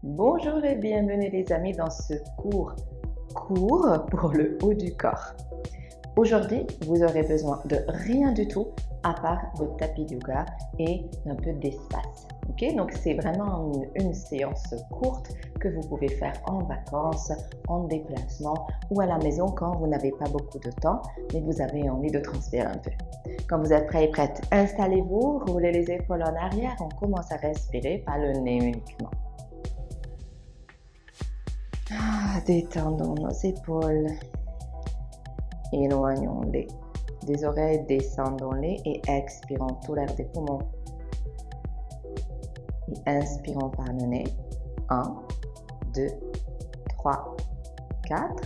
Bonjour et bienvenue les amis dans ce cours pour le haut du corps. Aujourd'hui, vous aurez besoin de rien du tout à part votre tapis de yoga et un peu d'espace. Ok, donc c'est vraiment une séance courte que vous pouvez faire en vacances, en déplacement ou à la maison quand vous n'avez pas beaucoup de temps mais vous avez envie de transpirer un peu. Quand vous êtes prêts et prêtes, installez-vous, roulez les épaules en arrière, on commence à respirer par le nez uniquement. Détendons nos épaules, éloignons-les des oreilles, descendons-les et expirons tout l'air des poumons. Et inspirons par le nez. 1, 2, 3, 4.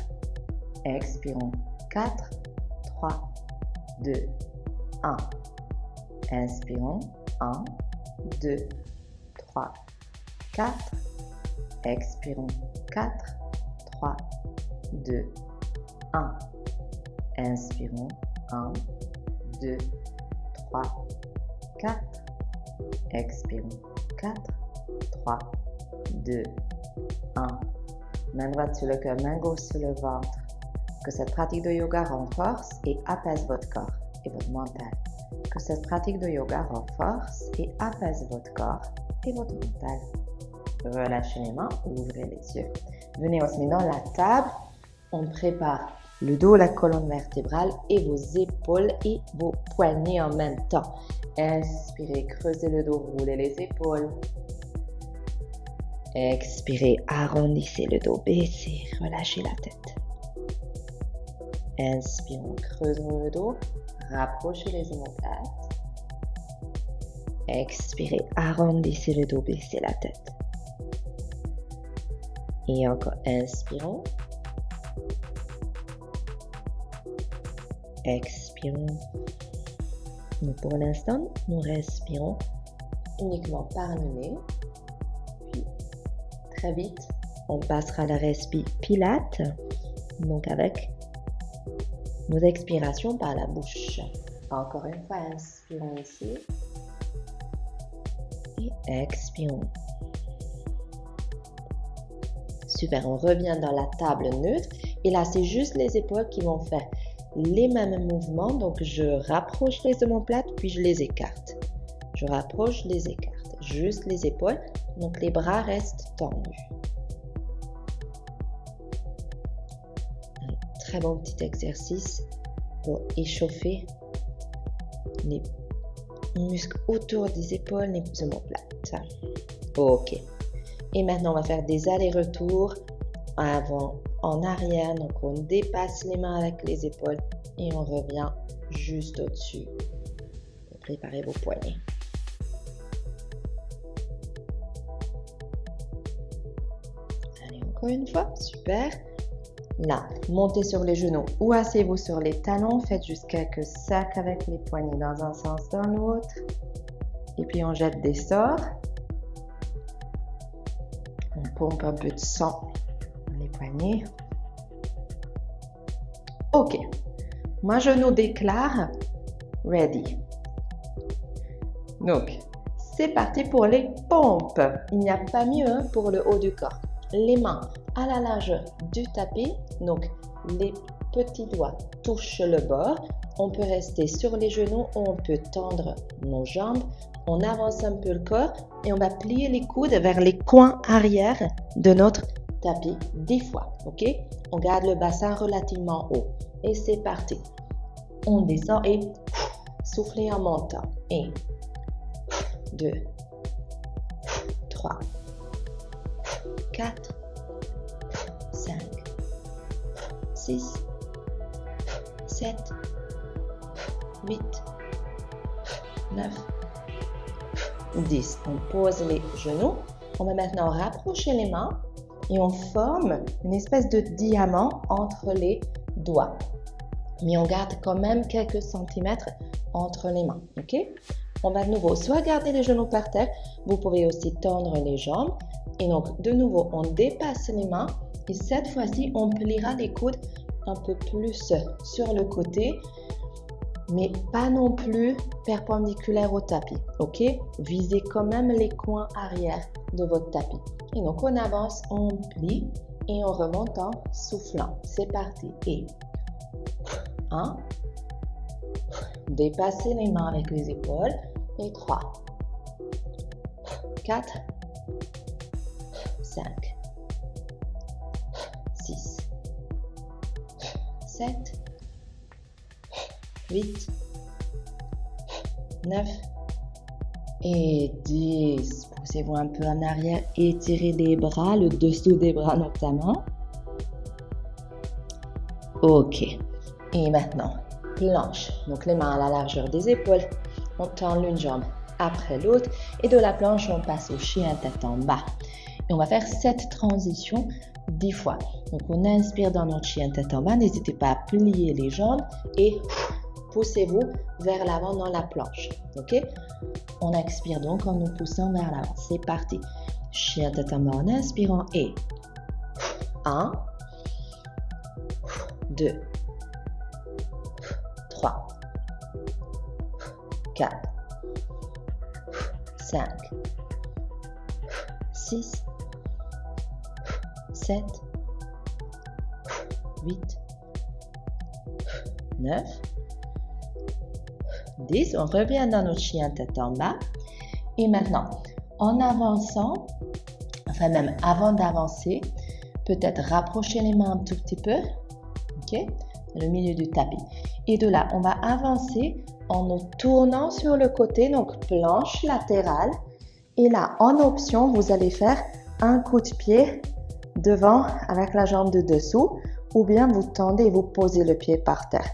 Expirons. 4, 3, 2, 1. Inspirons. 1, 2, 3, 4. Expirons. 4, 3, 2, 1. Inspirons. 1, 2, 3, 4. Expirons. 4, 3, 2, 1. Main droite sur le cœur, main gauche sur le ventre. Que cette pratique de yoga renforce et apaise votre corps et votre mental. Que cette pratique de yoga renforce et apaise votre corps et votre mental. Relâchez les mains, ouvrez les yeux. Venez, on se met dans la table. On prépare le dos, la colonne vertébrale et vos épaules et vos poignets en même temps. Inspirez, creusez le dos, roulez les épaules. Expirez, arrondissez le dos, baissez, relâchez la tête. Inspirons, creusons le dos, rapprochez les omoplates. Expirez, arrondissez le dos, baissez la tête. Et encore, inspirons. Expirons. Donc pour l'instant, nous respirons uniquement par le nez. Puis, très vite, on passera à la respiration pilate. Donc avec nos expirations par la bouche. Encore une fois, inspirons ici. Et expirons. Super, on revient dans la table neutre. Et là, c'est juste les épaules qui vont faire les mêmes mouvements. Donc, je rapproche les omoplates, puis je les écarte. Je rapproche, les écarte. Juste les épaules. Donc, les bras restent tendus. Un très bon petit exercice pour échauffer les muscles autour des épaules, les omoplates. Ok. Et maintenant, on va faire des allers-retours avant, en arrière. Donc, on dépasse les mains avec les épaules et on revient juste au-dessus. Préparez vos poignets. Allez, encore une fois. Super. Là, montez sur les genoux ou asseyez-vous sur les talons. Faites juste quelques cercles avec les poignets dans un sens, dans l'autre. Et puis, on jette des sorts. On pompe un peu de sang dans les poignets. Ok. Moi, je nous déclare ready. Donc, c'est parti pour les pompes. Il n'y a pas mieux pour le haut du corps. Les mains à la largeur du tapis. Donc, les petits doigts touchent le bord. On peut rester sur les genoux ou on peut tendre nos jambes. On avance un peu le corps et on va plier les coudes vers les coins arrière de notre tapis 10 fois. Ok? On garde le bassin relativement haut. Et c'est parti. On descend et soufflez en montant. 1, 2, 3, 4, 5, 6, 7, 8, 9, 10. On pose les genoux. On va maintenant rapprocher les mains et on forme une espèce de diamant entre les doigts. Mais on garde quand même quelques centimètres entre les mains. Ok? On va de nouveau soit garder les genoux par terre, vous pouvez aussi tendre les jambes. Et donc, de nouveau, on dépasse les mains. Et cette fois-ci, on pliera les coudes un peu plus sur le côté. mais pas non plus perpendiculaire au tapis, ok? Visez quand même les coins arrière de votre tapis. Et donc, on avance, on plie et on remonte en soufflant. C'est parti. Et 1, dépassez les mains avec les épaules. Et 3, 4, 5, 6, 7, 8, 9 et 10. Poussez-vous un peu en arrière, étirez les bras, le dessous des bras notamment. Ok. Et maintenant, planche. Donc les mains à la largeur des épaules. On tend l'une jambe après l'autre. Et de la planche, on passe au chien tête en bas. Et on va faire cette transition 10 fois. Donc on inspire dans notre chien tête en bas. N'hésitez pas à plier les jambes et poussez-vous vers l'avant dans la planche. Ok? On expire donc en nous poussant vers l'avant. C'est parti. Chien tête en bas en inspirant et 1, 2, 3, 4, 5, 6, 7, 8, 9, 10. On revient dans notre chien tête en bas. Et maintenant, en avançant, enfin même avant d'avancer, peut-être rapprocher les mains un tout petit peu, ok, le milieu du tapis. Et de là, on va avancer en nous tournant sur le côté, donc planche latérale. Et là, en option, vous allez faire un coup de pied devant avec la jambe de dessous, ou bien vous tendez et vous posez le pied par terre.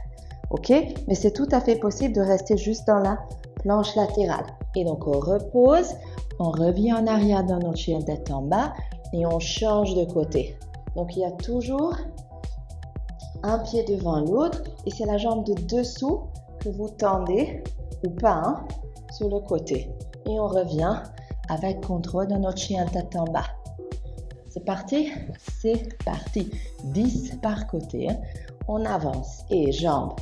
Ok? Mais c'est tout à fait possible de rester juste dans la planche latérale. Et donc, on repose, on revient en arrière dans notre chien tête en bas et on change de côté. Donc, il y a toujours un pied devant l'autre et c'est la jambe de dessous que vous tendez ou pas hein, sur le côté. Et on revient avec contrôle dans notre chien tête en bas. C'est parti? C'est parti. 10 par côté. Hein. On avance et jambes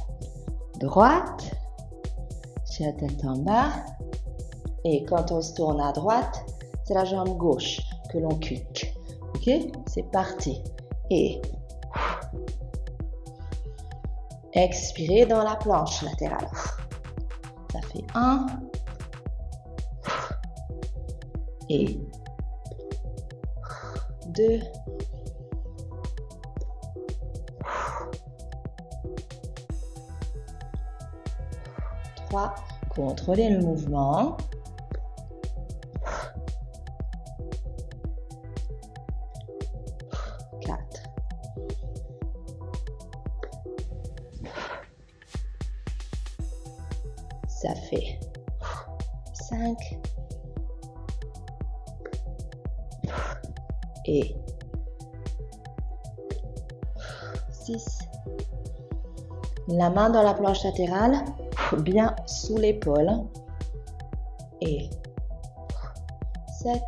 droite, chien tête en bas. Et quand on se tourne à droite, c'est la jambe gauche que l'on kick. Ok? C'est parti. Et expirez dans la planche latérale. Ça fait 1 et 2 3. Contrôlez le mouvement. 4. Ça fait 5 et 6. La main dans la planche latérale, bien sous l'épaule. Et 7.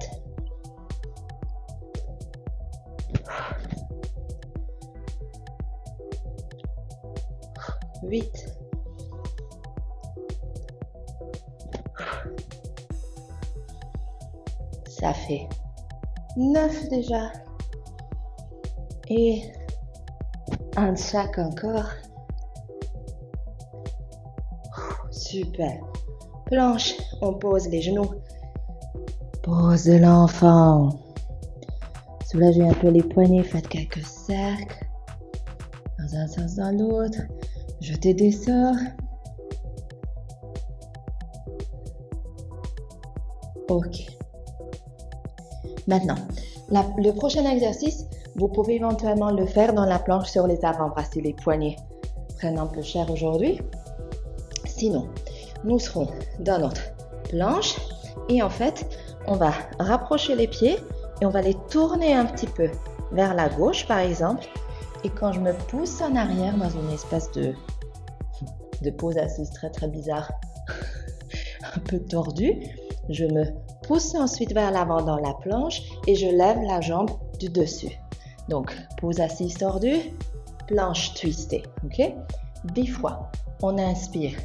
8. 'Ça fait 9 déjà. Et un de chaque encore. Super. Planche, on pose les genoux. Pose l'enfant. Soulagez un peu les poignets, faites quelques cercles. Dans un sens, dans l'autre. Jetez des sorts. Ok. Maintenant, le prochain exercice, vous pouvez éventuellement le faire dans la planche sur les avant-bras si les poignets prennent un peu cher aujourd'hui. Sinon, nous serons dans notre planche et en fait, on va rapprocher les pieds et on va les tourner un petit peu vers la gauche par exemple. Et quand je me pousse en arrière dans une espèce de pose assise très très bizarre, un peu tordue, je me pousse ensuite vers l'avant dans la planche et je lève la jambe du dessus. Donc, pose assise tordue, planche twistée, ok? 10 fois. On inspire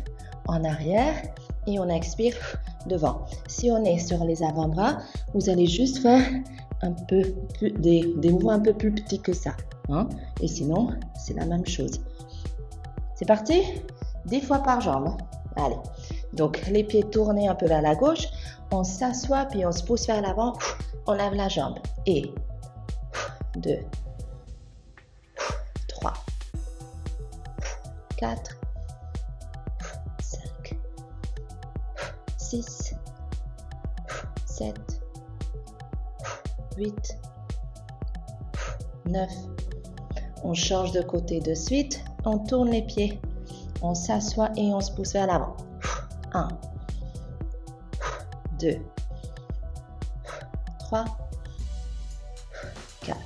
en arrière et on expire devant. Si on est sur les avant-bras, vous allez juste faire un peu plus, des mouvements un peu plus petits que ça. Hein? Et sinon, c'est la même chose. C'est parti? 10 fois par jambe. Allez. Donc, les pieds tournés un peu vers la gauche. On s'assoit, puis on se pousse vers l'avant. On lève la jambe. Et 2, 3, 4, 5, 6, 7, 8, 9. On change de côté de suite. On tourne les pieds. On s'assoit et on se pousse vers l'avant. 1, 2, 3, 4,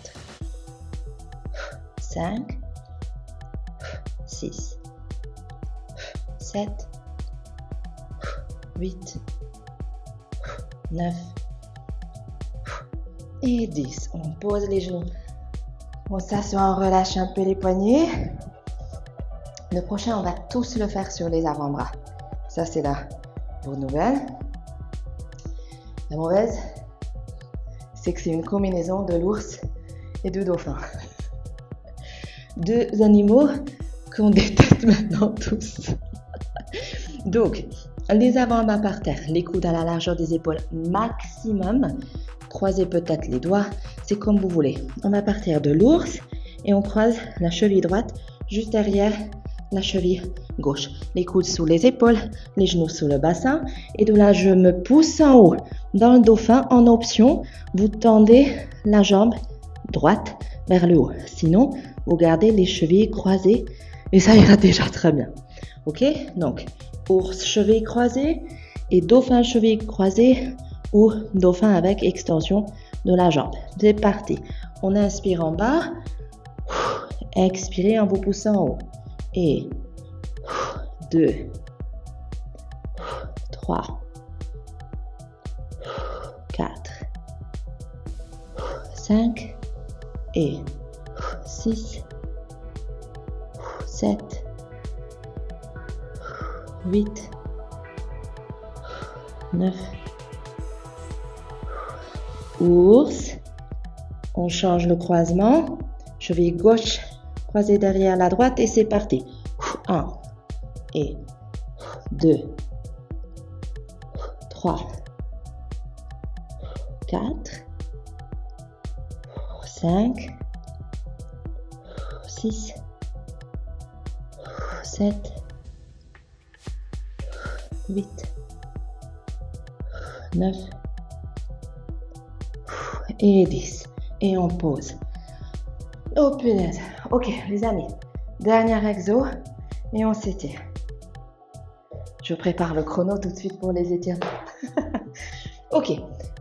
5, 6, 7, 8, 9 et 10. On pose les genoux. On s'assoit, on relâche un peu les poignets. Le prochain, on va tous le faire sur les avant-bras. Ça, c'est la bonne nouvelle. La mauvaise, c'est que c'est une combinaison de l'ours et du dauphin. Deux animaux qu'on déteste maintenant tous. Donc, les avant-bras par terre, les coudes à la largeur des épaules maximum. Croisez peut-être les doigts, c'est comme vous voulez. On va partir de l'ours et on croise la cheville droite juste derrière la cheville gauche. Les coudes sous les épaules, les genoux sous le bassin. Et de là, je me pousse en haut. Dans le dauphin, en option, vous tendez la jambe droite vers le haut. Sinon, vous gardez les chevilles croisées et ça ira déjà très bien. Ok? Donc, ours, cheville croisée et dauphin, cheville croisée ou dauphin avec extension de la jambe. C'est parti. On inspire en bas. Expirez en vous poussant en haut. Et 2, 3, 4, 5 et 6, 7, 8, 9. Ours. On change le croisement. Cheville gauche croisée derrière la droite et c'est parti. 1 et 2, 3, 4, 5, 6, 7, 8, 9 et 10. Et on pose. Oh punaise. Ok les amis, dernier exo et on s'étire. Je prépare le chrono tout de suite pour les étirements. Ok,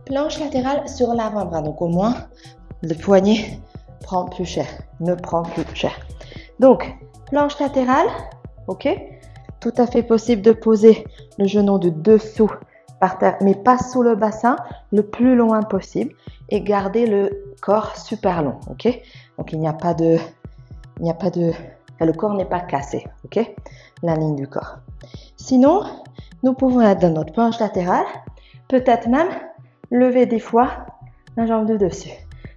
planche latérale sur l'avant-bras. Donc au moins, le poignet prend plus cher, ne prend plus cher. Donc, planche latérale, ok. Tout à fait possible de poser le genou de dessous par terre, mais pas sous le bassin, le plus loin possible. Et garder le corps super long, ok. Donc il n'y a pas de, le corps n'est pas cassé, ok. La ligne du corps. Sinon, nous pouvons être dans notre planche latérale, peut-être même lever des fois la jambe de dessus.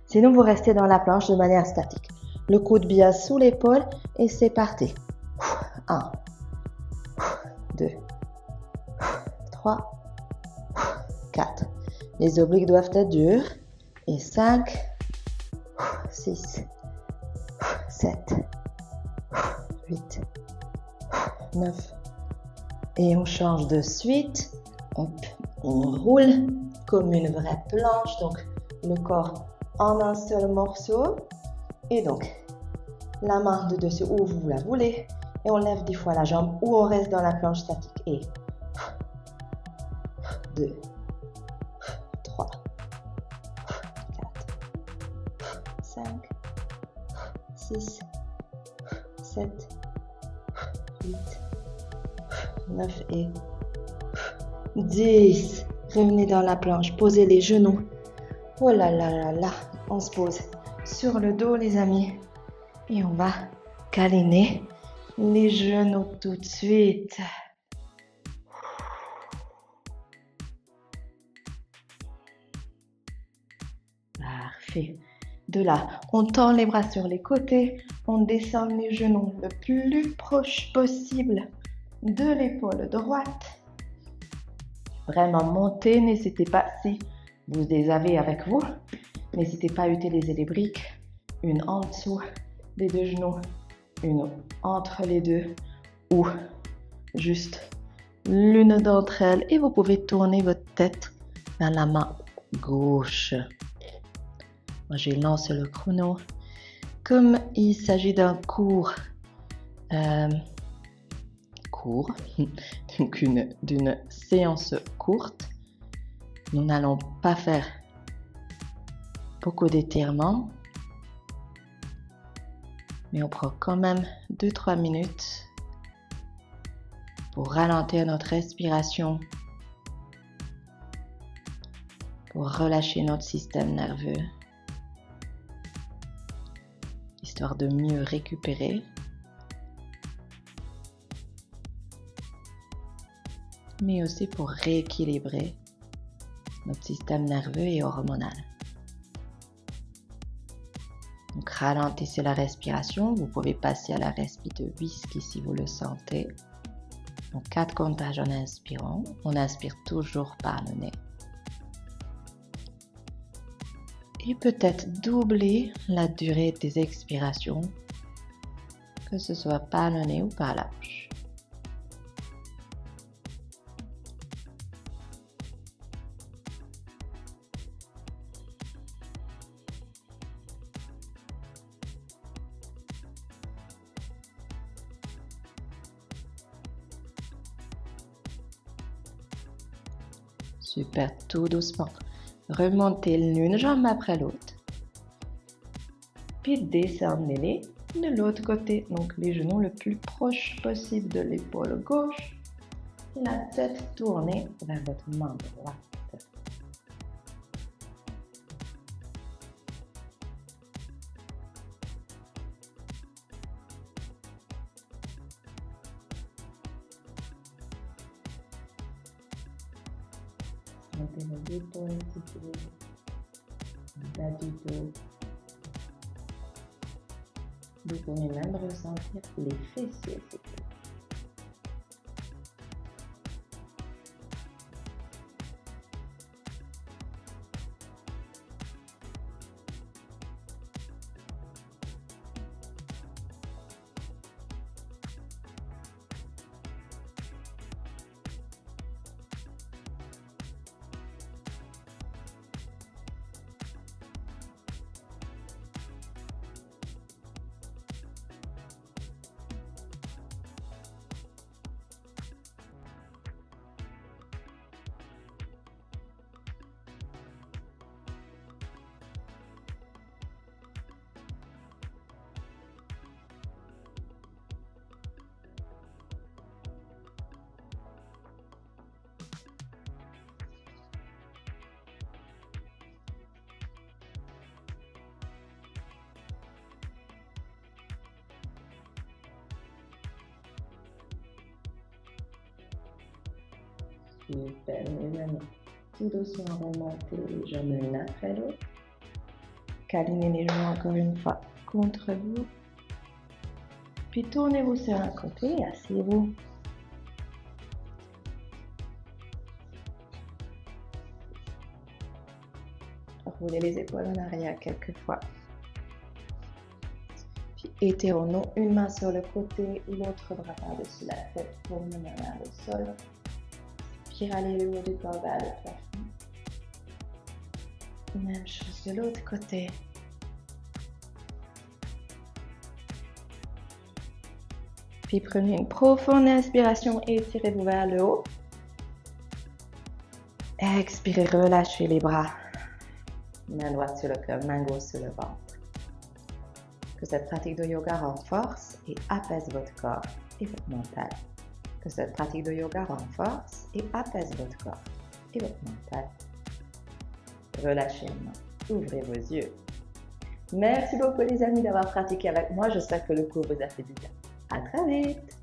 Sinon, vous restez dans la planche de manière statique. Le coude bien sous l'épaule et c'est parti. 1, 2, 3, 4. Les obliques doivent être durs. Et 5, 6, 7, 8, 9. Et on change de suite. Hop, on roule comme une vraie planche. Donc, le corps en un seul morceau. Et donc, la main de dessus où vous la voulez. Et on lève 10 fois la jambe ou on reste dans la planche statique. Et 2, 3, 5, 6, 7, 8, 9 et 10. Revenez dans la planche, posez les genoux. Oh là là là là, on se pose sur le dos les amis. Et on va câliner les genoux tout de suite. Parfait. De là, on tend les bras sur les côtés, on descend les genoux le plus proche possible de l'épaule droite. Vraiment montez, n'hésitez pas, si vous les avez avec vous, n'hésitez pas à utiliser les briques, une en dessous des deux genoux, une entre les deux ou juste l'une d'entre elles et vous pouvez tourner votre tête vers la main gauche. Moi, je lance le chrono. Comme il s'agit d'un cours, donc d'une séance courte, nous n'allons pas faire beaucoup d'étirements, mais on prend quand même 2-3 minutes pour ralentir notre respiration, pour relâcher notre système nerveux, histoire de mieux récupérer, mais aussi pour rééquilibrer notre système nerveux et hormonal. Donc ralentissez la respiration, vous pouvez passer à la respiration de whisky si vous le sentez. Donc 4 comptages en inspirant, on inspire toujours par le nez. Et peut-être doubler la durée des expirations, que ce soit par le nez ou par la bouche. Super, tout doucement. Remontez l'une jambe après l'autre. Puis descendez-les de l'autre côté. Donc les genoux le plus proche possible de l'épaule gauche. Et la tête tournée vers votre main droite. Montez les épaules si vous voulez. Bas du dos. Vous pouvez même ressentir les fessiers si vous voulez. Super, mes amis. Tout doucement remontez les jambes l'une après l'autre. Câlinez les genoux encore une fois contre vous. Puis tournez-vous sur un côté et asseyez-vous. Roulez les épaules en arrière quelques fois. Puis étirons-nous, une main sur le côté, l'autre bras par-dessus la tête pour mener vers le sol. Spiralez le haut du corps vers le plafond. Même chose de l'autre côté. Puis prenez une profonde inspiration et étirez-vous vers le haut. Expirez, relâchez les bras. Main droite sur le cœur, main gauche sur le ventre. Que cette pratique de yoga renforce et apaise votre corps et votre mental. Que cette pratique de yoga renforce et apaise votre corps et votre mental. Relâchez les mains, ouvrez vos yeux. Merci beaucoup les amis d'avoir pratiqué avec moi. J'espère que le cours vous a fait du bien. À très vite!